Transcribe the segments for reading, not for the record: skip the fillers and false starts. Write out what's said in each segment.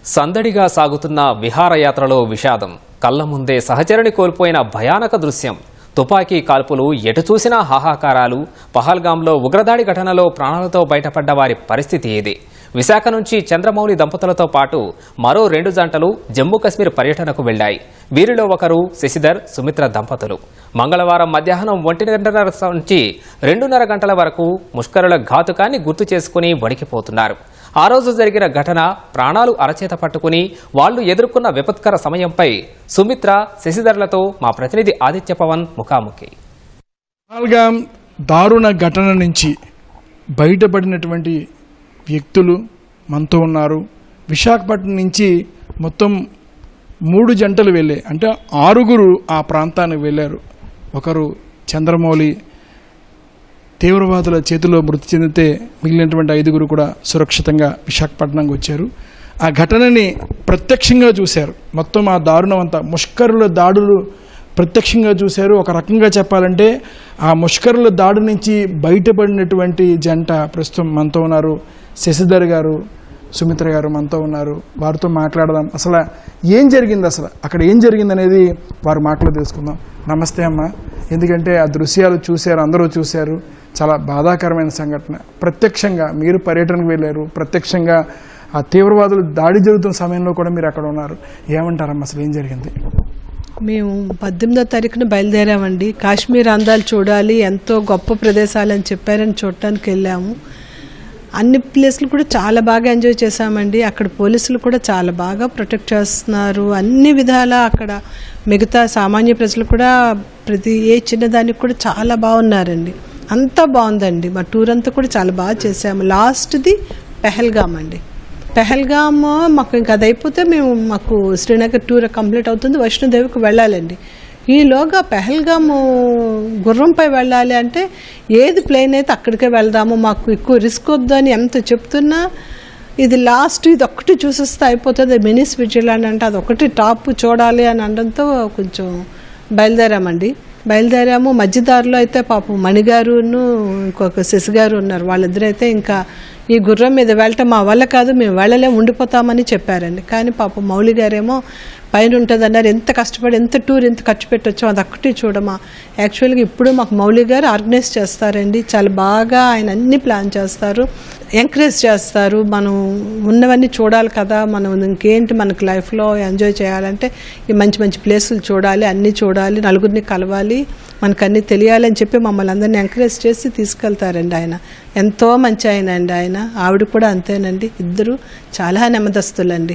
సందడిగా సాగుతున్న విహారయాత్రలో విషాదం. కళ్ల ముందే సహచరుని కోల్పోయిన భయానక దృశ్యం. తుపాకీ కాల్పులు, ఎటు చూసినా హాహాకారాలు. పహల్గాంలో ఉగ్రదాడి ఘటనలో ప్రాణాలతో బయటపడ్డ వారి పరిస్థితి ఇది. విశాఖ నుంచి చంద్రమౌళి దంపతులతో పాటు మరో 2 జంటలు జమ్మూ కశ్మీర్ పర్యటనకు వెళ్లాయి. వీరిలో ఒకరు శశిధర్, సుమిత్ర దంపతులు. మంగళవారం మధ్యాహ్నం 1:30 నుంచి 2:30 గంటల వరకు ముష్కరుల ఘాతుకాన్ని గుర్తు చేసుకుని వణికిపోతున్నారు. ఆ రోజు జరిగిన ఘటన, ప్రాణాలు అరచేత పట్టుకుని వాళ్లు ఎదుర్కొన్న విపత్కర సమయంపై సుమిత్ర, శశిధర్లతో మా ప్రతినిధి ఆదిత్య పవన్ ముఖాముఖి. పహల్గాం దారుణ ఘటన నుంచి బయటపడినటువంటి వ్యక్తులు మనతో ఉన్నారు. విశాఖపట్నం నుంచి మొత్తం 3 జంటలు వెళ్ళాయి, అంటే 6 ఆ ప్రాంతానికి వెళ్ళారు. ఒకరు చంద్రమౌళి తీవ్రవాదుల చేతిలో మృతి చెందితే మిగిలినటువంటి 5 కూడా సురక్షితంగా విశాఖపట్నంకి వచ్చారు. ఆ ఘటనని ప్రత్యక్షంగా చూశారు. మొత్తం ఆ దారుణం అంతా, ముష్కరుల దాడులు ప్రత్యక్షంగా చూశారు. ఒక రకంగా చెప్పాలంటే ఆ ముష్కరుల దాడి నుంచి బయటపడినటువంటి జంట ప్రస్తుతం మనతో ఉన్నారు. శశిధర్ గారు, సుమిత్ర గారు మనతో ఉన్నారు. వారితో మాట్లాడదాం. అసలు ఏం జరిగింది, అసలు అక్కడ ఏం జరిగింది అనేది వారి మాటలో తెలుసుకుందాం. నమస్తే అమ్మ. ఎందుకంటే ఆ దృశ్యాలు చూశారు, అందరూ చూశారు. చాలా బాధాకరమైన సంఘటన. ప్రత్యక్షంగా మీరు పర్యటనకు వెళ్ళారు, ప్రత్యక్షంగా ఆ తీవ్రవాదులు దాడి జరుగుతున్న సమయంలో కూడా మీరు అక్కడ ఉన్నారు. ఏమంటారమ్మా, అసలు ఏం జరిగింది? మేము 18వ తారీఖున బయలుదేరామండి. కాశ్మీర్ అందాలు చూడాలి, ఎంతో గొప్ప ప్రదేశాలు అని చెప్పారని చూడటానికి వెళ్ళాము. అన్ని ప్లేస్లు కూడా చాలా బాగా ఎంజాయ్ చేశామండి. అక్కడ పోలీసులు కూడా చాలా బాగా ప్రొటెక్ట్ చేస్తున్నారు. అన్ని విధాలా అక్కడ మిగతా సామాన్య ప్రజలు కూడా ప్రతి ఏ చిన్నదానికి కూడా చాలా బాగున్నారండి. అంతా బాగుందండి. మా టూర్ అంతా కూడా చాలా బాగా చేసాము. లాస్ట్ది పెహల్గాం అండి. పెహల్గామ్ మాకు ఇంకా అది అయిపోతే మాకు శ్రీనగర్ టూర్ కంప్లీట్ అవుతుంది. వైష్ణోదేవికి వెళ్ళాలండి. ఈలోగా పెహల్గాము గుర్రంపై వెళ్ళాలి అంటే ఏది ప్లేన్ అయితే అక్కడికే వెళ్దాము, మాకు ఎక్కువ రిస్క్ వద్దు అని ఎంత చెప్తున్నా ఇది లాస్ట్, ఇది ఒక్కటి చూసేస్తే అయిపోతుంది. మినీ స్విట్జర్లాండ్ అంటే అది ఒకటి టాప్ చూడాలి అని అనడంతో కొంచెం బయలుదేరాము. మధ్యదారిలో అయితే పాపం మణిగారును ఇంకొక శశిగారు ఉన్నారు. వాళ్ళిద్దరైతే ఇంకా ఈ గుర్రం మీద వెళ్ళటం మా వల్ల కాదు, మేము వెళ్ళలేము, ఉండిపోతామని చెప్పారండి. కానీ పాపం మౌళి గారేమో పైన ఉంటుంది అన్నారు. ఎంత కష్టపడి ఎంత టూర్ ఎంత ఖర్చు పెట్టొచ్చో అది ఒక్కటి చూడమా. యాక్చువల్గా ఇప్పుడు మాకు మౌళి గారు ఆర్గనైజ్ చేస్తారండి. చాలా బాగా ఆయన అన్ని ప్లాన్ చేస్తారు, ఎంకరేజ్ చేస్తారు. మనం ఉన్నవన్నీ చూడాలి కదా, మనం ఇంకేంటి మనకు లైఫ్లో ఎంజాయ్ చేయాలంటే ఈ మంచి మంచి ప్లేసులు చూడాలి, అన్నీ చూడాలి, నలుగురిని కలవాలి, మనకు అన్నీ తెలియాలి అని చెప్పి మమ్మల్ని అందరినీ ఎంకరేజ్ చేసి తీసుకెళ్తారండి. ఆయన ఎంతో మంచి ఆయన అండి. ఆయన ఆవిడ కూడా అంతేనండి. ఇద్దరు చాలా నెమ్మదస్తులండి.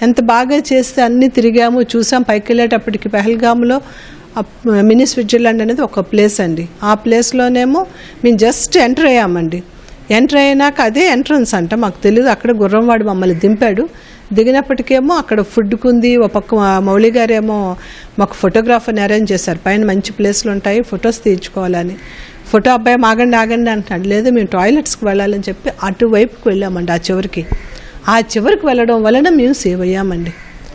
ఎంత బాగా చేస్తే అన్నీ తిరిగాము, చూసాం. పైకి వెళ్ళేటప్పటికి పెహల్గామ్లో మినీ స్విట్జర్లాండ్ అనేది ఒక ప్లేస్ అండి. ఆ ప్లేస్లోనేమో మేము జస్ట్ ఎంటర్ అయ్యామండి. ఎంటర్ అయినాక అదే ఎంట్రన్స్ అంట, మాకు తెలియదు. అక్కడ గుర్రంవాడు మమ్మల్ని దింపాడు. దిగినప్పటికేమో అక్కడ ఫుడ్కు ఉంది. ఒక పక్క మౌళి గారేమో మాకు ఫోటోగ్రాఫర్ని అరేంజ్ చేశారు. పైన మంచి ప్లేస్లు ఉంటాయి, ఫొటోస్ తీర్చుకోవాలని. ఫోటో అబ్బాయి ఆగండి అంటున్నాడు. లేదు, మేము టాయిలెట్స్కి వెళ్ళాలని చెప్పి అటువైపుకి వెళ్ళామండి. ఆ చివరికి వెళ్ళడం వలన మేము సేవ్ అయ్యామండి.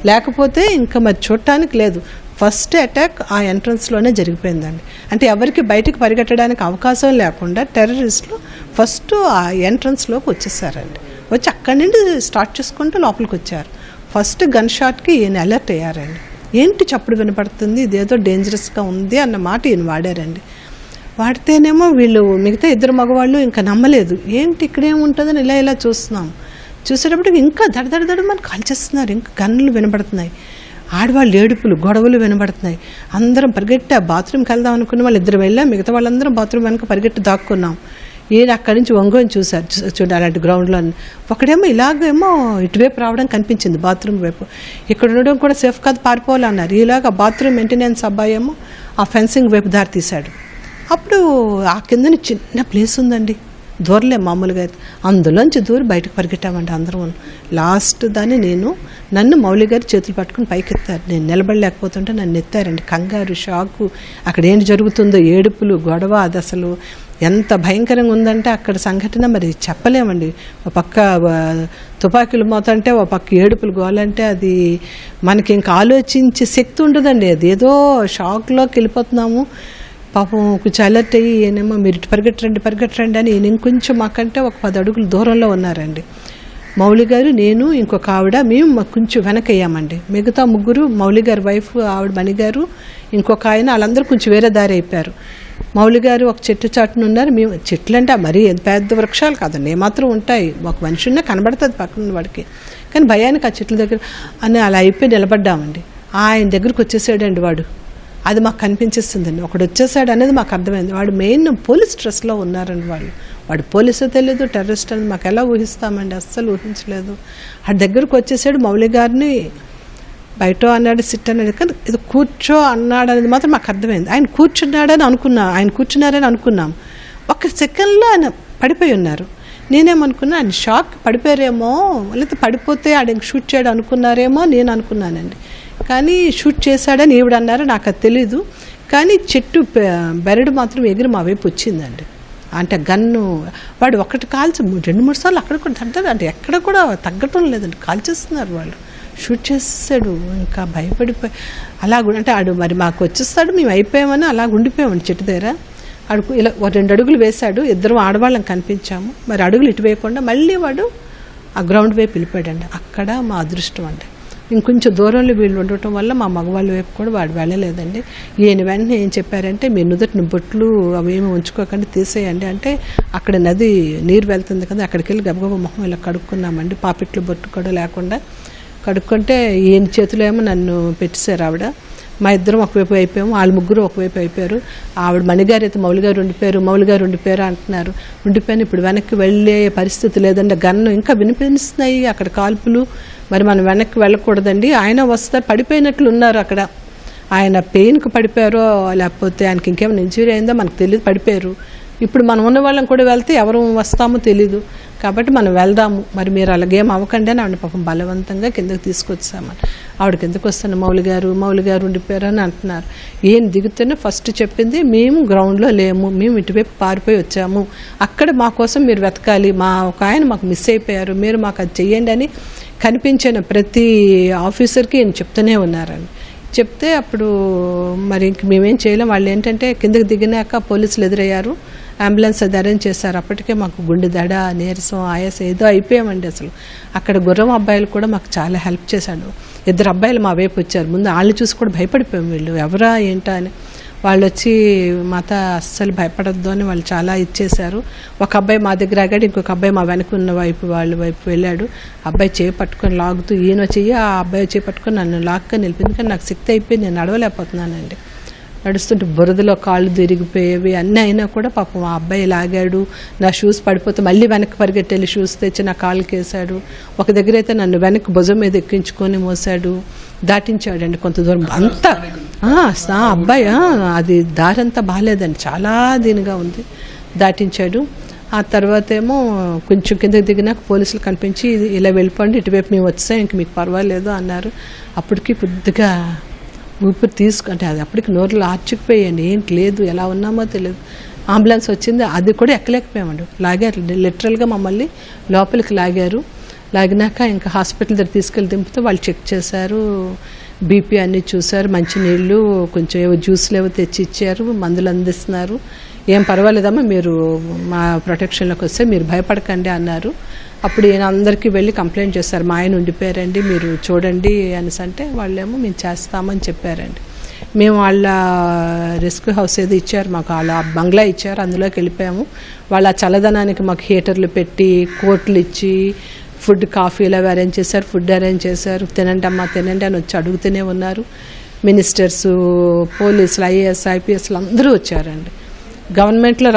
లేకపోతే ఇంకా మరి చూడటానికి లేదు. ఫస్ట్ అటాక్ ఆ ఎంట్రన్స్లోనే జరిగిపోయిందండి. అంటే ఎవరికి బయటకు పరిగెట్టడానికి అవకాశం లేకుండా టెర్రరిస్టులు ఫస్ట్ ఆ ఎంట్రన్స్లోకి వచ్చేసారండి. వచ్చి అక్కడి నుండి స్టార్ట్ చేసుకుంటూ లోపలికి వచ్చారు. ఫస్ట్ గన్ షాట్కి ఈయన అలర్ట్ అయ్యారండి. ఏంటి చప్పుడు వినపడుతుంది, ఇదేదో డేంజరస్గా ఉంది అన్న మాట ఈయన వాడారండి. వాడితేనేమో వీళ్ళు మిగతా 2 మగవాళ్ళు ఇంకా నమ్మలేదు. ఏంటి ఇక్కడేముంటుందని ఇలా చూసేటప్పటికి ఇంకా దడదడ మనకు కాల్చేస్తున్నారు. ఇంకా గన్నులు వినపడుతున్నాయి, ఆడవాళ్ళు ఏడుపులు, గొడవలు వినబడుతున్నాయి. అందరం పరిగెట్టి బాత్రూమ్కి వెళ్దాం అనుకున్న వాళ్ళు 2 వెళ్ళాం. మిగతా వాళ్ళందరం బాత్రూమ్ వెనక పరిగెట్టి దాక్కున్నాం. ఈయన అక్కడి నుంచి ఒంగోని చూడాలి అలాంటి గ్రౌండ్లో. ఒకడేమో ఇలాగేమో ఇటువైపు రావడం కనిపించింది, బాత్రూమ్ వైపు. ఇక్కడ ఉండడం కూడా సేఫ్ కాదు, పారిపోవాలన్నారు. ఇలాగ బాత్రూమ్ మెయింటెనెన్స్ అబ్బాయి ఏమో ఆ ఫెన్సింగ్ వైపు దారి తీశాడు. అప్పుడు ఆ కిందని చిన్న ప్లేస్ ఉందండి, దూరలే మామూలుగా అయితే. అందులోంచి దూరి బయటకు పరిగెట్టామండి అందరం. లాస్ట్ దాన్ని నన్ను మౌళి గారు చేతులు పట్టుకుని పైకి ఎత్తారు. నేను నిలబడలేకపోతుంటే నన్ను ఎత్తారండి. కంగారు, షాకు, అక్కడ ఏంటి జరుగుతుందో, ఏడుపులు, గొడవ, అది అసలు ఎంత భయంకరంగా ఉందంటే అక్కడ సంఘటన మరి చెప్పలేమండి. ఒక పక్క తుపాకీలు మోతంటే, ఒక పక్క ఏడుపులు గోలంటే అది మనకి ఇంకా ఆలోచించే శక్తి ఉండదండి. అది ఏదో షాక్లోకి వెళ్ళిపోతున్నాము. పాపం కొంచెం అలర్ట్ అయ్యి ఈయనేమో మీరు పరిగెట్టండి అని ఈయన ఇంకొంచెం మాకంటే ఒక 10 అడుగులు దూరంలో ఉన్నారండి. మౌలి గారు, నేను, ఇంకొక ఆవిడ, మేము కొంచెం వెనకయ్యామండి. మిగతా ముగ్గురు, మౌలి గారి వైఫ్ ఆవిడ మణిగారు, ఇంకొక ఆయన, వాళ్ళందరూ కొంచెం వేరే దారి అయిపోయారు. మౌలి గారు ఒక చెట్టు చాటున ఉన్నారు. మేము చెట్లు అంటే మరీ పెద్ద వృక్షాలు కాదండి, ఏమాత్రం ఉంటాయి, ఒక మనిషి ఉన్నా కనబడుతుంది పక్కన వాడికి. కానీ భయానికి ఆ చెట్ల దగ్గర అని అలా అయిపోయి నిలబడ్డామండి. ఆయన దగ్గరికి వచ్చేసాడండి వాడు. అది మాకు కనిపించేస్తుందండి, ఒకడు వచ్చేసాడు అనేది మాకు అర్థమైంది. వాడు మెయిన్ పోలీస్ డ్రెస్లో ఉన్నారండి. వాడు పోలీసో తెలియదు, టెర్రరిస్ట్ అని మాకు ఎలా ఊహిస్తామండి, అస్సలు ఊహించలేదు. ఆ దగ్గరకు వచ్చేసాడు. మౌలి గారిని బయట అన్నాడు, సిట్ అన్నాడు, కానీ ఇది కూర్చో అన్నాడు అనేది మాత్రం మాకు అర్థమైంది. ఆయన కూర్చున్నారని అనుకున్నాం. ఒక సెకండ్లో ఆయన పడిపోయి ఉన్నారు. నేనేమనుకున్నా, ఆయన షాక్ పడిపోయారేమో, లేకపోతే పడిపోతే ఆడ షూట్ చేయడం అనుకున్నారేమో నేను అనుకున్నానండి. కానీ షూట్ చేశాడని ఈవిడ అన్నారు, నాకు అది తెలీదు. కానీ చెట్టు బెరడు మాత్రం ఎగిరి మా వైపు వచ్చిందండి. అంటే గన్ను వాడు ఒకటి కాల్చి 2-3 సార్లు అక్కడ కూడా తగ్గదు అంటే ఎక్కడ కూడా తగ్గటం లేదండి, కాల్చేస్తున్నారు వాళ్ళు. షూట్ చేసేసాడు. ఇంకా భయపడిపోయి అలాగ అంటే ఆడు మరి మాకు వచ్చేస్తాడు, మేము అయిపోయామని అలాగ ఉండిపోయామండి చెట్టు దగ్గర. ఆడుకు ఇలా 2 అడుగులు వేశాడు, 2 ఆడవాళ్ళం కనిపించాము. మరి అడుగులు ఇటు వేయకుండా మళ్ళీ వాడు ఆ గ్రౌండ్ వైపు వెళ్ళిపోయాడండి. అక్కడ మా అదృష్టం అండి. ఇంకొంచెం దూరంలో వీళ్ళు ఉండటం వల్ల మా మగవాళ్ళ వైపు కూడా వాడు వెళ్ళలేదండి. ఈయన వెంటనే ఏం చెప్పారంటే, మీరు నుదుటిని బొట్లు అవేమి ఉంచుకోకండి, తీసేయండి అంటే, అక్కడ నది నీరు వెళ్తుంది కదా, అక్కడికి వెళ్ళి గబగబా మొహం ఇలా కడుక్కున్నామండి. పాపిట్లు బొట్టు కూడా లేకుండా కడుక్కుంటే ఈయన చేతిలో ఏమో నన్ను పెట్టేశారు ఆవిడ. మా ఇద్దరం ఒకవైపు అయిపోయాము, వాళ్ళు ముగ్గురు ఒకవైపు అయిపోయారు. ఆవిడ మణిగారు అయితే మౌలి గారు ఉండిపోయారు అంటున్నారు. ఉండిపోయాను. ఇప్పుడు వెనక్కి వెళ్ళే పరిస్థితి లేదండి, గన్ను ఇంకా వినిపిస్తున్నాయి అక్కడ కాల్పులు. మరి మనం వెనక్కి వెళ్ళకూడదండి. ఆయన వస్తారు, పడిపోయినట్లు ఉన్నారు అక్కడ. ఆయన పెయిన్కి పడిపోయారో లేకపోతే ఆయనకి ఇంకేమైనా ఇంజురీ అయిందో మనకు తెలియదు, పడిపోయారు. ఇప్పుడు మనం ఉన్న వాళ్ళం కూడా వెళ్తే ఎవరు వస్తామో తెలీదు, కాబట్టి మనం వెళ్దాము, మరి మీరు అలాగేం అవ్వకండి అని ఆవిడ పాపం బలవంతంగా కిందకి తీసుకొచ్చామని. ఆవిడ కిందకు వస్తాను, మౌలి గారు ఉండిపోయారని అంటున్నారు. ఏం దిగుతూనే ఫస్ట్ చెప్పింది, మేము గ్రౌండ్లో లేము, మేము ఇటువైపు పారిపోయి వచ్చాము, అక్కడ మా కోసం మీరు వెతకాలి, మా ఒక ఆయన మాకు మిస్ అయిపోయారు, మీరు మాకు అది చెయ్యండి అని కనిపించిన ప్రతి ఆఫీసర్కి ఈయన చెప్తూనే ఉన్నారండి. చెప్తే అప్పుడు మరి ఇంక మేమేం చేయలేం. వాళ్ళు ఏంటంటే కిందకి దిగినాక పోలీసులు ఎదురయ్యారు, అంబులెన్స్ అది అరేంజ్ చేశారు. అప్పటికే మాకు గుండె దడ, నీరసం, ఆయాసం ఏదో అయిపోయామండి అసలు. అక్కడ గుర్రం అబ్బాయిలు కూడా మాకు చాలా హెల్ప్ చేశాడు. 2 అబ్బాయిలు మా వైపు వచ్చారు. ముందు వాళ్ళు చూసి కూడా భయపడిపోయాం, వీళ్ళు ఎవరా ఏంటా అని. వాళ్ళు వచ్చి మాత అస్సలు భయపడొద్దు అని వాళ్ళు చాలా ఇచ్చేశారు. ఒక అబ్బాయి మా దగ్గర ఆగాడు, ఇంకొక అబ్బాయి మా వెనక ఉన్న వాళ్ళ వైపు వెళ్ళాడు. అబ్బాయి చేయి పట్టుకొని లాగుతూ ఈయన చెయ్యి, ఆ అబ్బాయి చేయి పట్టుకొని నన్ను లాక్గా నిలిపింది. కానీ నాకు శక్తి అయిపోయి నేను నడవలేకపోతున్నానండి. నడుస్తుంటే బురదలో కాళ్ళు తిరిగిపోయేవి అన్నీ అయినా కూడా పాపం ఆ అబ్బాయి లాగాడు. నా షూస్ పడిపోతే మళ్ళీ వెనక్కి పరిగెట్టెళ్ళి షూస్ తెచ్చి నా కాళ్ళకి వేసాడు. ఒక దగ్గర అయితే నన్ను వెనక్కి భుజం మీద ఎక్కించుకొని మోసాడు, దాటించాడండి కొంత దూరం. అంతా అబ్బాయి అది దారంతా బాగాలేదండి, చాలా దీనిగా ఉంది, దాటించాడు. ఆ తర్వాత ఏమో కొంచెం కిందకి దిగినాక పోలీసులు కనిపించి ఇలా వెళ్ళిపోండి, ఇటువైపు మేము వచ్చాం, ఇంక మీకు పర్వాలేదు అన్నారు. అప్పటికి కొద్దిగా ఊపిరి తీసుకుంటే అది అప్పటికి నోరులో ఆర్చుకుపోయాయండి, ఏంటి లేదు, ఎలా ఉన్నామో తెలియదు. అంబులెన్స్ వచ్చింది, అది కూడా ఎక్కలేకపోయామండి, లాగారు లిటరల్గా మమ్మల్ని లోపలికి లాగారు. లాగినాక ఇంకా హాస్పిటల్ దగ్గర తీసుకెళ్ళి దింపితే వాళ్ళు చెక్ చేశారు, బీపీ అన్నీ చూశారు, మంచినీళ్ళు కొంచెం ఏవో జ్యూస్లు ఏవో తెచ్చి ఇచ్చారు, మందులు అందిస్తున్నారు. ఏం పర్వాలేదమ్మా, మీరు మా ప్రొటెక్షన్లోకి వస్తే మీరు భయపడకండి అన్నారు. అప్పుడు ఈయన అందరికీ వెళ్ళి కంప్లైంట్ చేశారు, మా ఆయన ఉండిపోయారండి మీరు చూడండి అనేసి. అంటే వాళ్ళేమో మేము చేస్తామని చెప్పారండి. మేము వాళ్ళ రెస్క్యూ హౌస్ ఏదో ఇచ్చారు మాకు, వాళ్ళ బంగ్లా ఇచ్చారు, అందులోకి వెళ్ళిపోయాము. వాళ్ళ చల్లదనానికి మాకు హీటర్లు పెట్టి, కోట్లు ఇచ్చి, ఫుడ్ కాఫీలు అవి అరేంజ్ చేశారు, ఫుడ్ అరేంజ్ చేశారు. తినండి అమ్మా తినండి అని వచ్చి అడుగుతూనే ఉన్నారు. మినిస్టర్స్, పోలీసులు, ఐఏఎస్, ఐపీఎస్లు అందరూ వచ్చారండి. గవర్నమెంట్లో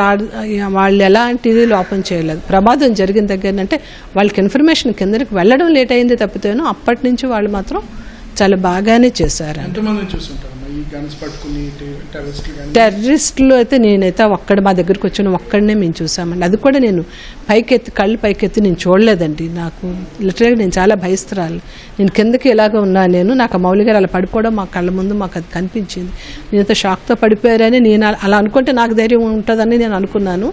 వాళ్ళు ఎలాంటిది లోపం చేయలేదు. ప్రమాదం జరిగిన దగ్గర అంటే వాళ్ళకి ఇన్ఫర్మేషన్ కిందకి వెళ్ళడం లేట్ అయింది తప్పితేనో అప్పటి నుంచి వాళ్ళు మాత్రం చాలా బాగానే చేశారు. టెర్రరిస్టులు అయితే నేనైతే ఒక్కడ మా దగ్గరకు వచ్చిన ఒక్కడనే మేము చూసామండి. అది కూడా నేను కళ్ళు పైకెత్తి నేను చూడలేదండి. నాకు లిటరల్గా నేను చాలా భయస్తురాలు. నేను కిందకి ఎలాగ ఉన్నా నాకు ఆ మౌలి గారు అలా పడిపోవడం మా కళ్ళ ముందు మాకు అది కనిపించింది. నేనైతే షాక్తో పడిపోయారని నేను అలా అనుకుంటే నాకు ధైర్యం ఉంటుందని నేను అనుకున్నాను.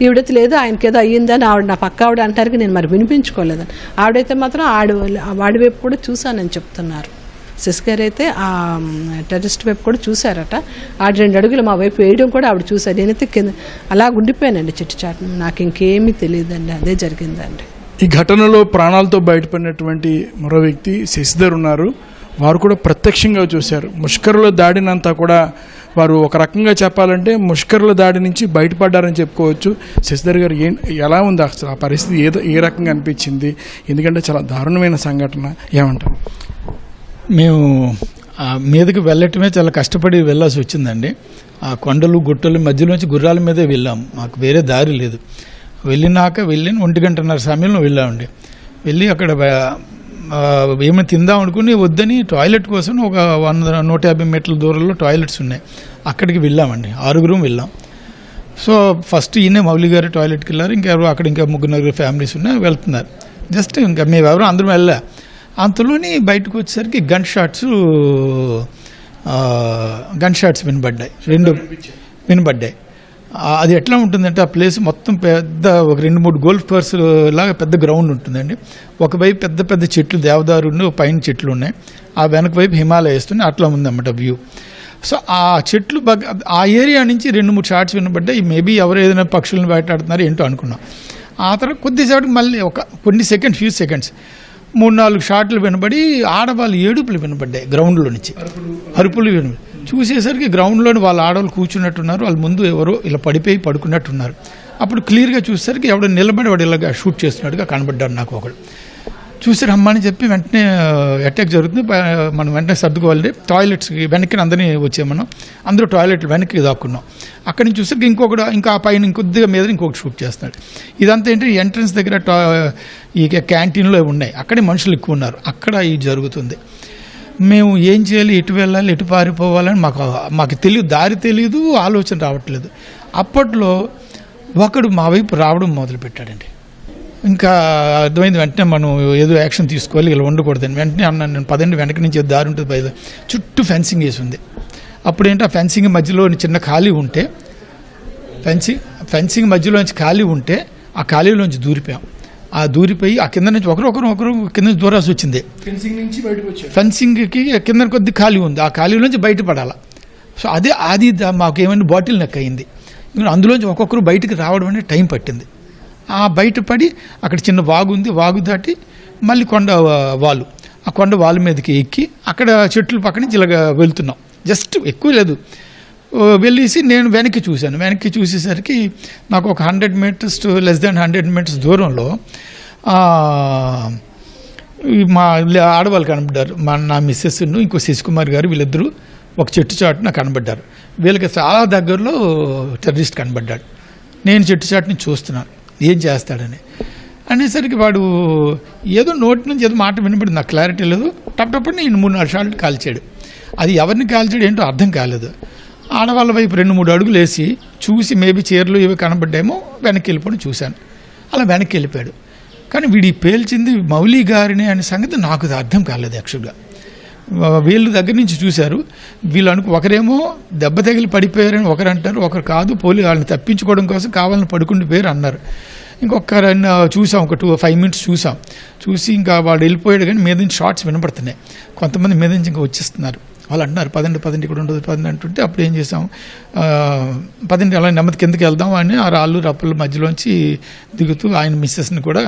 ఈవిడైతే లేదు ఆయనకేదో అయ్యిందని ఆవిడ నా పక్క ఆవిడ అంటారు, నేను మరి వినిపించుకోలేదని. ఆవిడైతే మాత్రం వాడి వైపు కూడా చూశానని చెప్తున్నారు. శశి గారు అయితే ఆ టెర్రరిస్ట్ వైపు కూడా చూశారట. 2 అడుగులు మా వైపు వేయడం కూడా ఆవిడ చూశారు. నేనైతే కింద అలా ఉండిపోయానండి చెట్టు చాటును. నాకు ఇంకేమీ తెలియదండి, అదే జరిగిందండి. ఈ ఘటనలో ప్రాణాలతో బయటపడినటువంటి మరో వ్యక్తి శశిధర్ ఉన్నారు. వారు కూడా ప్రత్యక్షంగా చూశారు. ముష్కరుల దాడినంతా కూడా వారు ఒక రకంగా చెప్పాలంటే ముష్కరుల దాడి నుంచి బయటపడ్డారని చెప్పుకోవచ్చు. శశిధర్ గారు ఎలా ఉంది అసలు ఆ పరిస్థితి ఏ రకంగా అనిపించింది? ఎందుకంటే చాలా దారుణమైన సంఘటన. ఏమంటారు? మేము మీదకి వెళ్ళటమే చాలా కష్టపడి వెళ్ళాల్సి వచ్చిందండి. ఆ కొండలు గుట్టలు మధ్యలోంచి గుర్రాల మీదే వెళ్ళాము. మాకు వేరే దారి లేదు. వెళ్ళిన 1:30 సమయంలో వెళ్ళామండి. వెళ్ళి అక్కడ ఏమైనా తిందాం అనుకుని వద్దని టాయిలెట్ కోసం ఒక 100-150 మీటర్ల దూరంలో టాయిలెట్స్ ఉన్నాయి. అక్కడికి వెళ్ళామండి. 6 వెళ్ళాం. సో ఫస్ట్ ఈయనే మౌలి గారు టాయిలెట్కి వెళ్ళారు. అక్కడ ఇంకా 3-4 ఫ్యామిలీస్ ఉన్నాయి, వెళ్తున్నారు. జస్ట్ ఇంకా మేమెవరూ అందరం వెళ్ళా. అంతలోని బయటకు వచ్చేసరికి గన్ షాట్స్ వినబడ్డాయి. 2 వినబడ్డాయి. అది ఎట్లా ఉంటుందంటే ఆ ప్లేస్ మొత్తం పెద్ద ఒక 2-3 గోల్ఫ్ కోర్స్ లాగా పెద్ద గ్రౌండ్ ఉంటుందండి. ఒకవైపు పెద్ద పెద్ద చెట్లు, దేవదారులు, పైన చెట్లు ఉన్నాయి. ఆ వెనక వైపు హిమాలయస్ ఉన్నాయి. అట్లా ఉందన్నమాట వ్యూ. సో ఆ చెట్లు ఆ ఏరియా నుంచి 2-3 షాట్స్ వినబడ్డాయి. మేబీ ఎవరు ఏదైనా పక్షులను వేటాడుతున్నారు ఏంటో అనుకున్నాం. ఆ తర్వాత కొద్దిసేపటికి మళ్ళీ ఫ్యూ సెకండ్స్ 3-4 షాట్లు వినబడి ఆడవాళ్ళు ఏడుపులు వినబడ్డాయి. గ్రౌండ్లో నుంచి అరుపులు వినబడి చూసేసరికి గ్రౌండ్లోని వాళ్ళ ఆడవాళ్ళు కూర్చున్నట్టున్నారు. వాళ్ళ ముందు ఎవరో ఇలా పడుకున్నట్టున్నారు. అప్పుడు క్లియర్గా చూసేసరికి ఎవడో నిలబడి వాడు ఇలాగా షూట్ చేస్తున్నట్టుగా కనబడ్డారు. నాకు ఒకడు చూసారు అమ్మని చెప్పి వెంటనే అటాక్ జరుగుతుంది, మనం వెంటనే సర్దుకోవాలి. టాయిలెట్స్కి వెనక్కి అందరినీ వచ్చామన్నాం. అందరూ టాయిలెట్లు వెనక్కి దాక్కున్నాం. అక్కడి నుంచి చూసరికి ఇంకా పైన ఇంకొద్దిగా మీద ఇంకొకటి షూట్ చేస్తున్నాడు. ఇదంతా ఏంటి ఎంట్రన్స్ దగ్గర ఈ క్యాంటీన్లో ఉన్నాయి. అక్కడే మనుషులు ఎక్కువ ఉన్నారు. అక్కడ ఇది జరుగుతుంది. మేము ఏం చేయాలి, ఎటు వెళ్ళాలి, ఎటు పారిపోవాలని మాకు తెలియదు, దారి తెలియదు, ఆలోచన రావట్లేదు. అప్పట్లో ఒకడు మా వైపు రావడం మొదలుపెట్టాడండి. ఇంకా అర్థమైంది. వెంటనే మనం ఏదో యాక్షన్ తీసుకోవాలి, ఇలా ఉండకూడదని వెంటనే అన్నాను నేను. 10 వెనక నుంచి దారి ఉంటుంది, పై చుట్టూ ఫెన్సింగ్ వేసి ఉంది. అప్పుడేంటి ఆ ఫెన్సింగ్ మధ్యలో చిన్న ఖాళీ ఉంటే ఫెన్సింగ్ మధ్యలోంచి ఖాళీ ఉంటే ఆ ఖాళీలోంచి దూరిపోయాం. ఆ దూరిపోయి ఆ కింద నుంచి ఒకరు కింద నుంచి దూరాల్సి వచ్చింది. ఫెన్సింగ్కి కింద కొద్ది ఖాళీ ఉంది. ఆ ఖాళీలోంచి బయటపడాలి. సో అది మాకేమైనా బాటిల్ నెక్ అయింది. అందులోంచి ఒక్కొక్కరు బయటకు రావడం అనేది టైం పట్టింది. ఆ బయటపడి అక్కడ చిన్న వాగు ఉంది, వాగు దాటి మళ్ళీ ఆ కొండ వాల్ మీదకి ఎక్కి అక్కడ చెట్ల పక్క నుంచి ఇలాగ వెళ్తున్నాం. జస్ట్ ఎక్కువ లేదు. వెళ్ళేసి నేను వెనక్కి చూసేసరికి నాకు ఒక 100 metres to less than 100 metres దూరంలో మా ఆడవాళ్ళు కనబడ్డారు. నా మిస్సెస్ను ఇంకో శశికుమార్ గారు, వీళ్ళిద్దరూ ఒక చెట్టు చాటున కనబడ్డారు. వీళ్ళకి చాలా దగ్గరలో టెర్రరిస్ట్ కనబడ్డాడు. నేను చెట్టు చాటుని చూస్తున్నాను ఏం చేస్తాడని. అనేసరికి వాడు ఏదో నోటి నుంచి ఏదో మాట వినబడింది, నాకు క్లారిటీ లేదు. టప్పటి నేను 3-4 షాట్లు కాల్చాడు. అది ఎవరిని కాల్చాడు ఏంటో అర్థం కాలేదు. ఆడవాళ్ళ వైపు 2-3 అడుగులు వేసి చూసి మేబీ చీరలు ఇవి కనబడ్డాయేమో వెనక్కి వెళ్ళిపోయి చూశాను. అలా వెనక్కి వెళ్ళిపోయాడు. కానీ వీడి పేల్చింది మౌలి గారిని అనే సంగతి నాకు అర్థం కాలేదు యాక్చువల్గా. వీళ్ళ దగ్గర నుంచి చూశారు. వీళ్ళు ఒకరేమో దెబ్బ తగిలి పడిపోయారని ఒకరు అంటారు, ఒకరు కాదు వాళ్ళని తప్పించుకోవడం కోసం కావాలని పడుకుని పోయారు అన్నారు. ఇంకొకరన్న చూసాం, ఒక 5 మినిట్స్ చూసి ఇంకా వాడు వెళ్ళిపోయాడు. కానీ మీద నుంచి షార్ట్స్ వినపడుతున్నాయి. కొంతమంది మీద నుంచి ఇంకా వచ్చేస్తున్నారు. వాళ్ళు అంటున్నారు 10 ఇక్కడ ఉండదు 10 అంటుంటే అప్పుడు ఏం చేసాం, 10 అలా నెమ్మది కిందకి వెళ్దాం అని ఆ రాళ్ళు రప్పల మధ్యలోంచి దిగుతూ ఆయన మిస్సెస్ని కూడా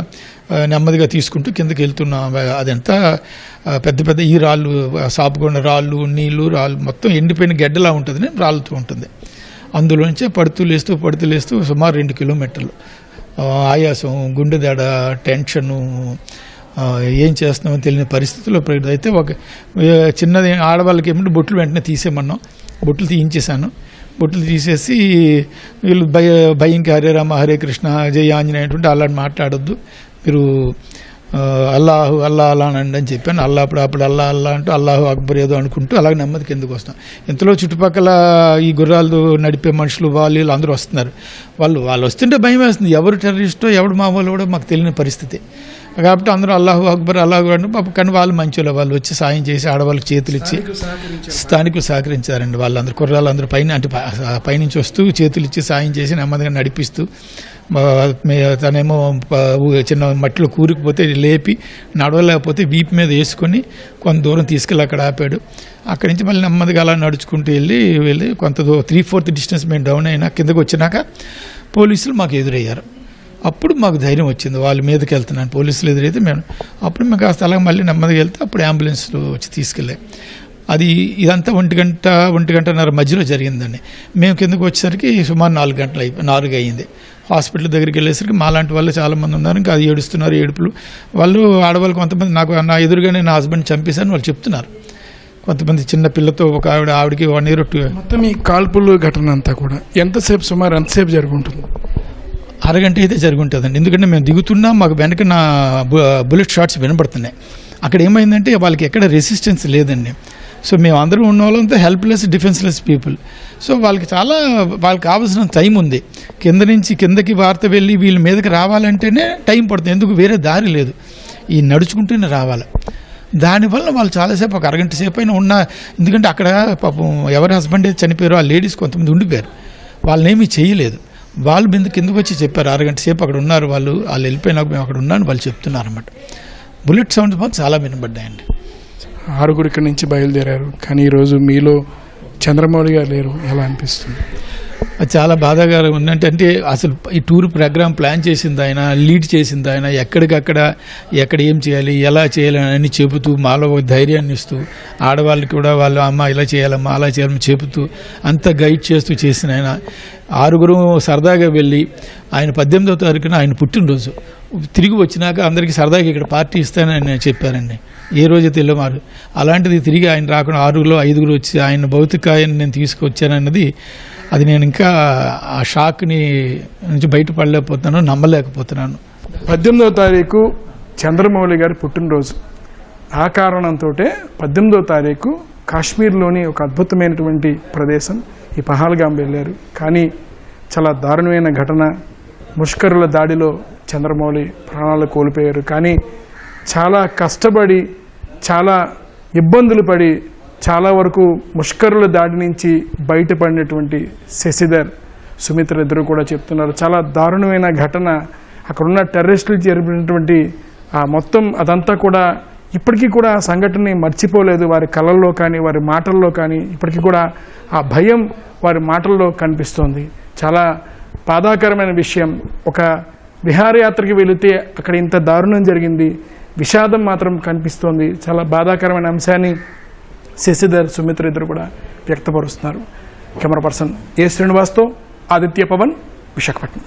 నెమ్మదిగా తీసుకుంటూ కిందకి వెళ్తున్నాం. అదంతా పెద్ద ఈ రాళ్ళు, సాపుకొండ రాళ్ళు, రాళ్ళు మొత్తం ఎండిపోయిన గడ్డలా ఉంటుంది, రాళ్ళతో ఉంటుంది. అందులోంచే పడుతూ లేస్తూ సుమారు 2 కిలోమీటర్లు. ఆయాసం, గుండె దడ, టెన్షను, ఏం చేస్తున్నామో తెలియని పరిస్థితుల్లో అయితే ఒక చిన్నది ఆడవాళ్ళకి ఏమంటే బొట్లు వెంటనే తీసేయమన్నాం. బొట్లు తీయించేశాను. బొట్లు తీసేసి వీళ్ళు భయంకి హరే రామ హరే కృష్ణ జయ ఆంజనేయ అంటే అలాంటి మాట్లాడొద్దు, మీరు అల్లాహు అల్లా అనండి అని చెప్పాను. అప్పుడు అల్లా అంటూ అల్లాహు అక్బర్ ఏదో అనుకుంటూ అలాగే నెమ్మది కిందకు వస్తాం. ఇంతలో చుట్టుపక్కల ఈ గుర్రాలు నడిపే మనుషులు వాళ్ళు అందరూ వస్తున్నారు. వాళ్ళు వస్తుంటే భయం వేస్తుంది. ఎవరు టెర్రరిస్టో ఎవడు మా వాళ్ళు కూడా మాకు తెలియని పరిస్థితి. కాబట్టి అందరూ అల్లాహు అక్బర్ అంటే పాప. కానీ వాళ్ళు మంచి వాళ్ళు వచ్చి సాయం చేసి ఆడవాళ్ళకి చేతులు ఇచ్చి స్థానికులు సహకరించారండి. వాళ్ళందరూ కుర్రాళ్ళందరూ పైనుంచి వస్తూ చేతులు ఇచ్చి సాయం చేసి నెమ్మదిగా నడిపిస్తూ, తనేమో చిన్న మట్టిలో కూరుకుపోతే లేపి, నడవలేకపోతే వీపు మీద వేసుకొని కొంత దూరం తీసుకెళ్ళి అక్కడ ఆపాడు. అక్కడి నుంచి మళ్ళీ నెమ్మదిగా అలా నడుచుకుంటూ వెళ్ళి కొంత 3/4 డిస్టెన్స్ మేము డౌన్ అయినా కిందకు వచ్చినాక పోలీసులు మాకు ఎదురయ్యారు. అప్పుడు మాకు ధైర్యం వచ్చింది, వాళ్ళ మీదకి వెళ్తున్నాను పోలీసులు ఎదురైతే మేము అప్పుడు మేము కాస్త అలాగే మళ్ళీ నెమ్మదిగా వెళ్తే అప్పుడు అంబులెన్స్లో వచ్చి తీసుకెళ్ళాయి. అది ఇదంతా 1-1:30 మధ్యలో జరిగిందండి. మేము కిందకు వచ్చేసరికి సుమారు 4 అయ్యింది. హాస్పిటల్ దగ్గరికి వెళ్ళేసరికి మాలాంటి వాళ్ళు చాలామంది ఉన్నారు, ఇంకా అది ఏడుస్తున్నారు, ఏడుపులు. వాళ్ళు ఆడవాళ్ళు కొంతమంది నాకు నా ఎదురుగానే నా హస్బెండ్ చంపేశారని వాళ్ళు చెప్తున్నారు. కొంతమంది చిన్న పిల్లతో ఒక ఆవిడకి 1 year 2 మొత్తం ఈ కాల్పులు ఘటన అంతా కూడా సుమారు ఎంతసేపు జరుగుంటుంది? అరగంట అయితే జరుగుంటుందండి. ఎందుకంటే మేము దిగుతున్నా మాకు వెనక నా బుల్లెట్ షాట్స్ వినబడుతున్నాయి. అక్కడ ఏమైందంటే వాళ్ళకి ఎక్కడ రెసిస్టెన్స్ లేదండి. సో మేము అందరూ ఉన్న వాళ్ళంతా హెల్ప్లెస్ డిఫెన్స్లెస్ పీపుల్. సో వాళ్ళకి కావాల్సిన టైం ఉంది. కింద నుంచి కిందకి వార్త వెళ్ళి వీళ్ళ మీదకి రావాలంటేనే టైం పడుతుంది, ఎందుకు వేరే దారి లేదు, ఈ నడుచుకుంటూనే రావాలి. దానివల్ల వాళ్ళు చాలాసేపు ఒక అరగంట సేపు అయినా ఎందుకంటే అక్కడ పాపం ఎవరి హస్బెండ్ అయితే చనిపోయారో ఆ లేడీస్ కొంతమంది ఉండిపోయారు, వాళ్ళనేమీ చేయలేదు. వాళ్ళు కిందకు వచ్చి చెప్పారు, అరగంట సేపు అక్కడ ఉన్నారు వాళ్ళు వెళ్ళిపోయినాక మేము అక్కడ ఉన్నాను వాళ్ళు చెప్తున్నారు అన్నమాట. బుల్లెట్ సౌండ్స్ మాత్రం చాలా వినబడ్డాయండి. 6 ఇక్కడి నుంచి బయలుదేరారు, కానీ ఈరోజు మీలో చంద్రమౌళి గారు లేరు, ఎలా అనిపిస్తుంది? అది చాలా బాధాగా ఉందంటే, అంటే అసలు ఈ టూర్ ప్రోగ్రామ్ ప్లాన్ చేసింది ఆయన, లీడ్ చేసింది ఆయన, ఎక్కడ ఏం చేయాలి, ఎలా చేయాలి అని చెబుతూ మాలో ధైర్యాన్ని ఇస్తూ, ఆడవాళ్ళకి కూడా వాళ్ళు అమ్మ ఇలా చేయాలమ్మా అలా చేయాలని చెబుతూ అంతా గైడ్ చేస్తూ చేసిన ఆయన. 6 సరదాగా వెళ్ళి ఆయన 18వ తారీఖున ఆయన పుట్టినరోజు తిరిగి వచ్చినాక అందరికీ సరదాగా ఇక్కడ పార్టీ ఇస్తానని చెప్పారండి. ఏ రోజైతే వెళ్ళమారు అలాంటిది తిరిగి ఆయన రాకుండా 6లో 5 వచ్చి ఆయన భౌతికాయాన్ని నేను తీసుకొచ్చానన్నది, అది నేను ఇంకా ఆ షాక్ని నుంచి బయటపడలేకపోతున్నాను, నమ్మలేకపోతున్నాను. 18వ తారీఖు చంద్రమౌళి గారి పుట్టినరోజు. ఆ కారణంతో 18వ తారీఖు కాశ్మీర్లోని ఒక అద్భుతమైనటువంటి ప్రదేశం ఈ పహల్గాం వెళ్ళారు. కానీ చాలా దారుణమైన ఘటన, ముష్కరుల దాడిలో చంద్రమౌళి ప్రాణాలు కోల్పోయారు. కానీ చాలా కష్టపడి చాలా ఇబ్బందులు పడి చాలా వరకు ముష్కరుల దాడి నుంచి బయటపడినటువంటి శశిధర్, సుమిత్ర ఇద్దరు కూడా చెప్తున్నారు. చాలా దారుణమైన ఘటన, అక్కడున్న టెర్రరిస్టులు జరిపినటువంటి మొత్తం అదంతా కూడా ఇప్పటికీ కూడా ఆ సంఘటనని మర్చిపోలేదు. వారి కళల్లో కానీ వారి మాటల్లో కానీ ఇప్పటికీ కూడా ఆ భయం వారి మాటల్లో కనిపిస్తోంది. చాలా బాధాకరమైన విషయం. ఒక విహారయాత్రకి వెళితే అక్కడ ఇంత దారుణం జరిగింది, విషాదం మాత్రం కనిపిస్తోంది. చాలా బాధాకరమైన అంశాన్ని శశిధర్, సుమిత్ర ఇద్దరు కూడా వ్యక్తపరుస్తున్నారు. కెమెరా పర్సన్ ఏ శ్రీనివాస్తో ఆదిత్య పవన్, విశాఖపట్నం.